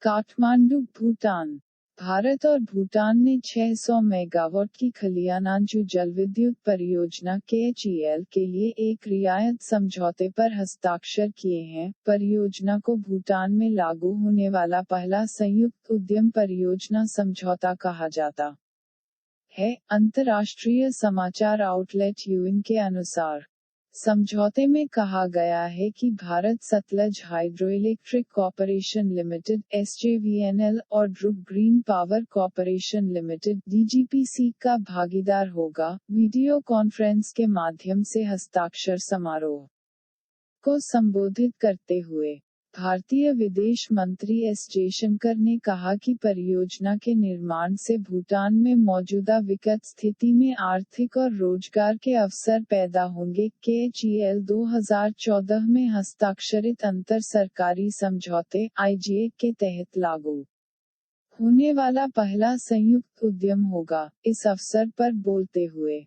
काठमांडू, भूटान। भारत और भूटान ने 600 मेगावाट की खलियानांचू जलविद्युत परियोजना KHEL के लिए एक रियायत समझौते पर हस्ताक्षर किए हैं। परियोजना को भूटान में लागू होने वाला पहला संयुक्त उद्यम परियोजना समझौता कहा जाता है। अंतर्राष्ट्रीय समाचार आउटलेट यूएन के अनुसार समझौते में कहा गया है कि Bharat Sutlej hydroelectric corporation limited (SJVN) और drupe green power corporation limited (DGPC) का भागीदार होगा। वीडियो कॉन्फ्रेंस के माध्यम से हस्ताक्षर समारोह को संबोधित करते हुए भारतीय विदेश मंत्री एस जयशंकर ने कहा कि परियोजना के निर्माण से भूटान में मौजूदा विकट स्थिति में आर्थिक और रोजगार के अवसर पैदा होंगे। KHEL 2014 में हस्ताक्षरित अंतर सरकारी समझौते (IGA) के तहत लागू होने वाला पहला संयुक्त उद्यम होगा। इस अवसर पर बोलते हुए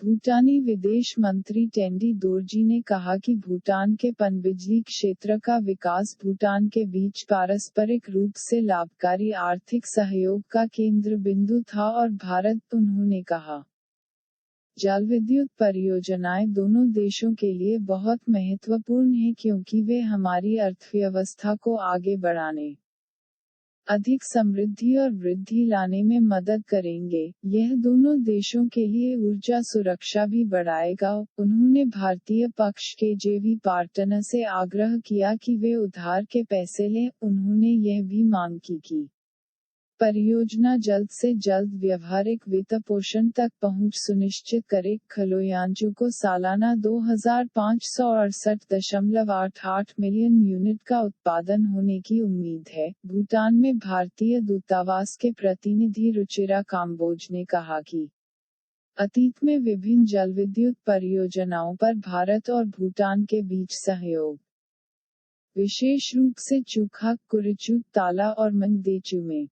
भूटानी विदेश मंत्री टेंडी दोरजी ने कहा कि भूटान के पनबिजली क्षेत्र का विकास भूटान के बीच पारस्परिक रूप से लाभकारी आर्थिक सहयोग का केंद्र बिंदु था और उन्होंने कहा, जलविद्युत परियोजनाएं दोनों देशों के लिए बहुत महत्वपूर्ण हैं क्योंकि वे हमारी अर्थव्यवस्था को आगे बढ़ाने, अधिक समृद्धि और वृद्धि लाने में मदद करेंगे। यह दोनों देशों के लिए ऊर्जा सुरक्षा भी बढ़ाएगा। उन्होंने भारतीय पक्ष के JV पार्टनर से आग्रह किया कि वे उधार के पैसे लें। उन्होंने यह भी मांग की कि परियोजना जल्द से जल्द व्यावहारिक वित्तपोषण तक पहुंच सुनिश्चित करे। खलोयांचू को सालाना 2568.88 मिलियन यूनिट का उत्पादन होने की उम्मीद है। भूटान में भारतीय दूतावास के प्रतिनिधि रुचिरा काम्बोज ने कहा कि अतीत में विभिन्न जलविद्युत परियोजनाओं पर भारत और भूटान के बीच सहयोग, विशेष रूप से चूखा, कुरिचू, ताला और मंगदेचू में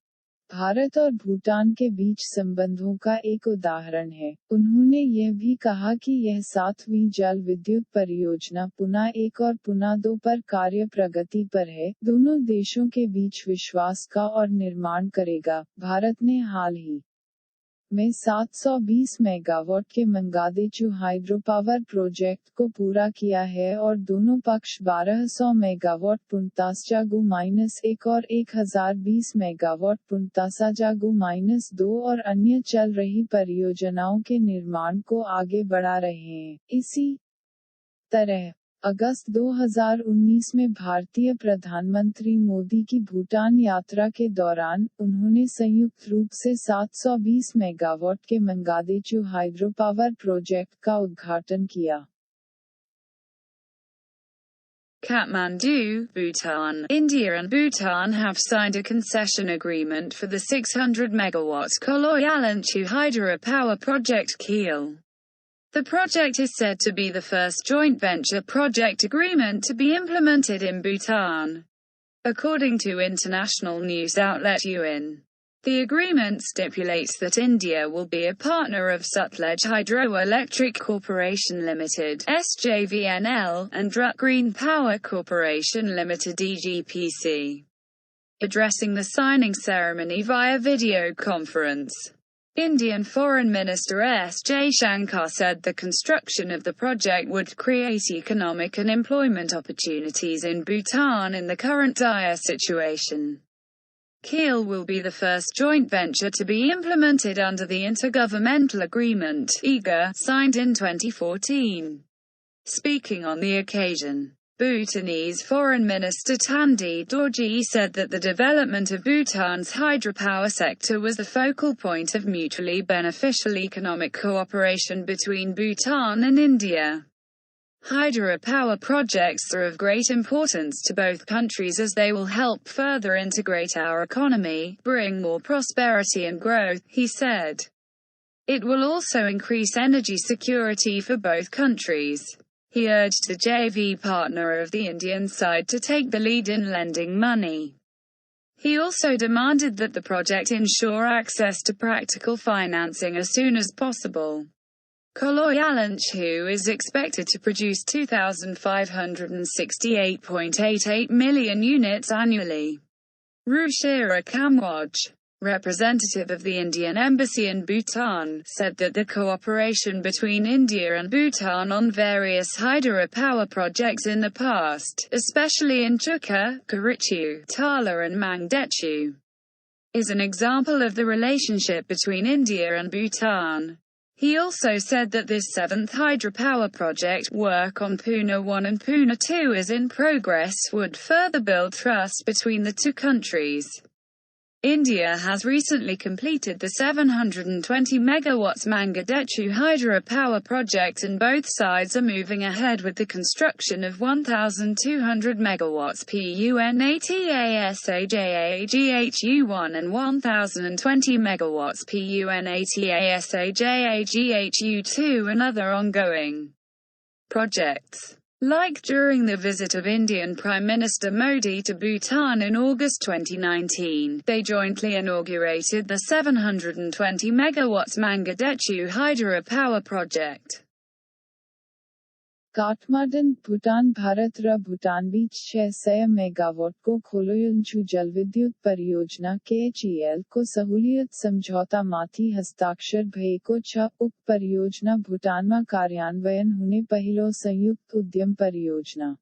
भारत और भूटान के बीच संबंधों का एक उदाहरण है। उन्होंने यह भी कहा कि यह 7वीं जल विद्युत परियोजना पुना 1 और पुना 2 पर कार्य प्रगति पर है। दोनों देशों के बीच विश्वास का और निर्माण करेगा। भारत ने हाल ही में 720 मेगावाट के मंगादेचू हाइड्रो पावर प्रोजेक्ट को पूरा किया है और दोनों पक्ष 1200 मेगावाट पुंतासजागू-1 और 1020 मेगावाट पुंतासाजागू-2 और अन्य चल रही परियोजनाओं के निर्माण को आगे बढ़ा रहे हैं। इसी तरह अगस्त 2019 में भारतीय प्रधानमंत्री मोदी की भूटान यात्रा के दौरान उन्होंने संयुक्त रूप से 720 मेगावाट के मंगादेचू हाइड्रो पावर प्रोजेक्ट का उद्घाटन किया। Kathmandu, Bhutan. India and Bhutan have signed a concession agreement for the 600 MW Koloyalanchu hydropower project KHEL. The project is said to be the first joint venture project agreement to be implemented in Bhutan, according to international news outlet UN. The agreement stipulates that India will be a partner of Sutlej Hydroelectric Corporation Limited (SJVNL) and Druk Green Power Corporation Limited (DGPC). Addressing the signing ceremony via video conference, Indian Foreign Minister S. Jaishankar said the construction of the project would create economic and employment opportunities in Bhutan in the current dire situation. KHEL will be the first joint venture to be implemented under the Intergovernmental Agreement (IGA) signed in 2014. Speaking on the occasion, Bhutanese Foreign Minister Tandi Dorji said that the development of Bhutan's hydropower sector was the focal point of mutually beneficial economic cooperation between Bhutan and India. Hydropower projects are of great importance to both countries as they will help further integrate our economy, bring more prosperity and growth, he said. It will also increase energy security for both countries. He urged the JV partner of the Indian side to take the lead in lending money. He also demanded that the project ensure access to practical financing as soon as possible. Koloyalanchu is expected to produce 2,568.88 million units annually. Ruchira Kamwaj, representative of the Indian Embassy in Bhutan, said that the cooperation between India and Bhutan on various hydropower projects in the past, especially in Chukha, Karichu, Tala and Mangdechu, is an example of the relationship between India and Bhutan. He also said that this seventh hydropower project, work on Puna 1 and Puna 2 is in progress, would further build trust between the two countries. India has recently completed the 720 megawatts Mangdechu hydropower project and both sides are moving ahead with the construction of 1,200 megawatts PUNATASAJAGHU1 and 1,020 megawatts PUNATASAJAGHU2 and other ongoing projects. Like during the visit of Indian Prime Minister Modi to Bhutan in August 2019, they jointly inaugurated the 720 megawatts Mangdechu hydropower project. Kathmandu Bhutan Bharat र भूटान बीच 600 megawatt को खोलोयुंचू जलविद्युत परियोजना KHEL को सहूलियत समझौता माथी हस्ताक्षर भएको छ। उक्त परियोजना भूटानमा कार्यान्वयन हुने पहिलो संयुक्त उद्यम परियोजना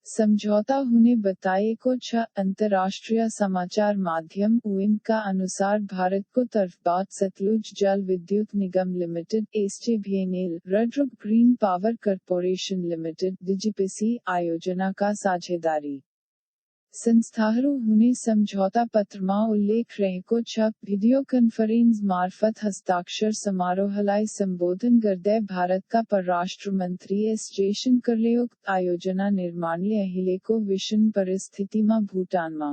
समझौता हुने बताइएको छ। अंतर्राष्ट्रीय समाचार माध्यम UIN का अनुसार भारत को तरफबाट Satluj Jal Vidyut Nigam limited SJVN, Druk green power corporation limited DGPC आयोजना का साझेदारी संस्थाहरू हुने समझौता पत्रमा उल्लेख रहेको छ। भिडियो कन्फरेन्स मार्फत हस्ताक्षर समारोहलाई सम्बोधन गर्दै भारतका परराष्ट्र मन्त्री S जयशंकरले उक्त आयोजना निर्माणले अहिलेको विषम परिस्थितिमा भुटानमा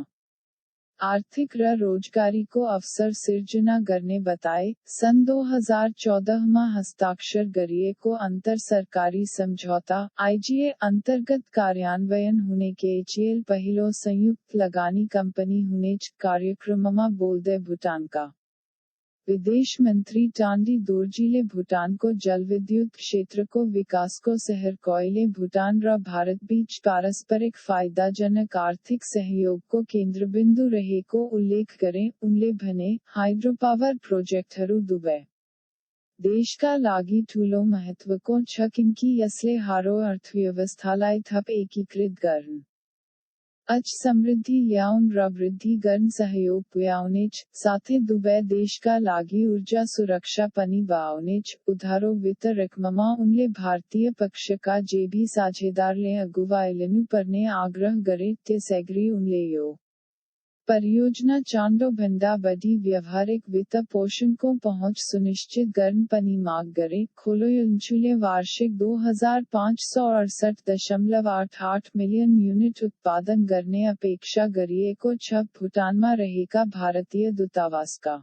आर्थिक र रोजगारीको अवसर सिर्जना गर्ने बताए। सन् 2014 मा हस्ताक्षर गरिएको अन्तर सरकारी सम्झौता IGA अन्तर्गत कार्यान्वयन हुने KHEL पहिलो संयुक्त लगानी कम्पनी हुनेछ। कार्यक्रममा बोल्दै भुटानका विदेश मंत्री टान्डी दोर्जीले भुटानको जलविद्युत क्षेत्रको विकासको सहरकोइले भुटान र भारत बीच पारस्परिक फाइदाजनक आर्थिक सहयोगको केन्द्रबिन्दु रहेको उल्लेख गरे। उनले भने, हाइड्रोपावर प्रोजेक्टहरू दुवै देशका लागि ठूलो महत्वको छ किनकि यसले हारो अर्थव्यवस्थालाई थप एकीकृत गर्न अझ समृद्धि ल्याउन र वृद्धि गर्न सहयोग पुर्याउनेछ। साथै दुवै देशका लागि ऊर्जा सुरक्षा पनि बढाउनेछ। उधारो वितरकमा उनले भारतीय पक्षका जेबी साझेदारले अगुवाई लिनुपर्ने आग्रह गरे। त्यसैगरी उनले यो परियोजना चाँडो भन्दा बढी व्यावहारिक वित्त पोषणको पहुँच सुनिश्चित गर्न पनि माग गरे। खोलोयुंचूले वार्षिक 2,568.88 मिलियन युनिट उत्पादन गर्ने अपेक्षा गरिएको छ। भुटानमा रहेका भारतीय दूतावासका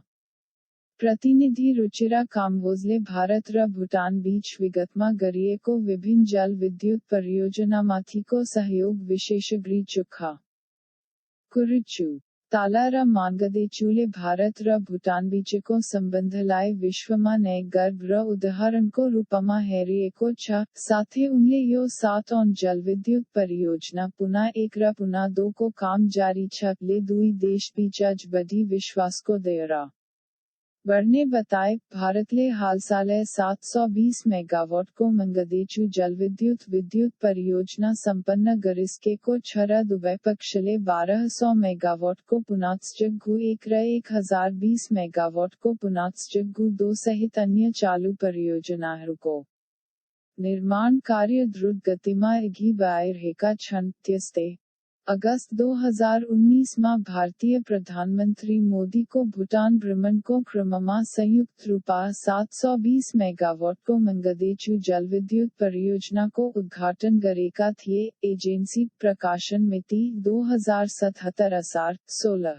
प्रतिनिधि रुचिरा काम्बोजले भारत र भुटान बीच विगतमा गरिएको विभिन्न जल विद्युत परियोजनामाथिको सहयोग विशेषज्ञ चुखा कुरिचु ताला र मांगदेचुले भारत र भुटान बीचको सम्बन्धलाई विश्वमा नए गर्व र उदाहरणको रूपमा हेरिएको छ। साथै उनले यो 7 औं जलविद्युत परियोजना पुना 1 र पुना 2 को काम जारी छ। ले दुई देश बीच अझ बढी विश्वासको दायरा बढ़ने बताए। भारतले हालसालै 720 मेगावाट को मंगदेचु जलविद्युत परियोजना सम्पन्न गरिसकेको छ र दुवै पक्षले 1200 मेगावाट को पुनात्सजग्गु 1 र 1020 मेगावाट को पुनात्सजग्गु 2 सहित अन्य चालू परियोजनाहरूको निर्माण कार्य द्रुत गतिमा अघि बढाइरहेका छन्। त्यस्तै अगस्त 2019 में भारतीय प्रधानमंत्री मोदी को भूटान भ्रमण को क्रममा संयुक्त रूपा 720 मेगावाट को मंगदेचु जलविद्युत परियोजना को उद्घाटन गरेका थिए। एजेंसी प्रकाशन मिति 2077 असार 16।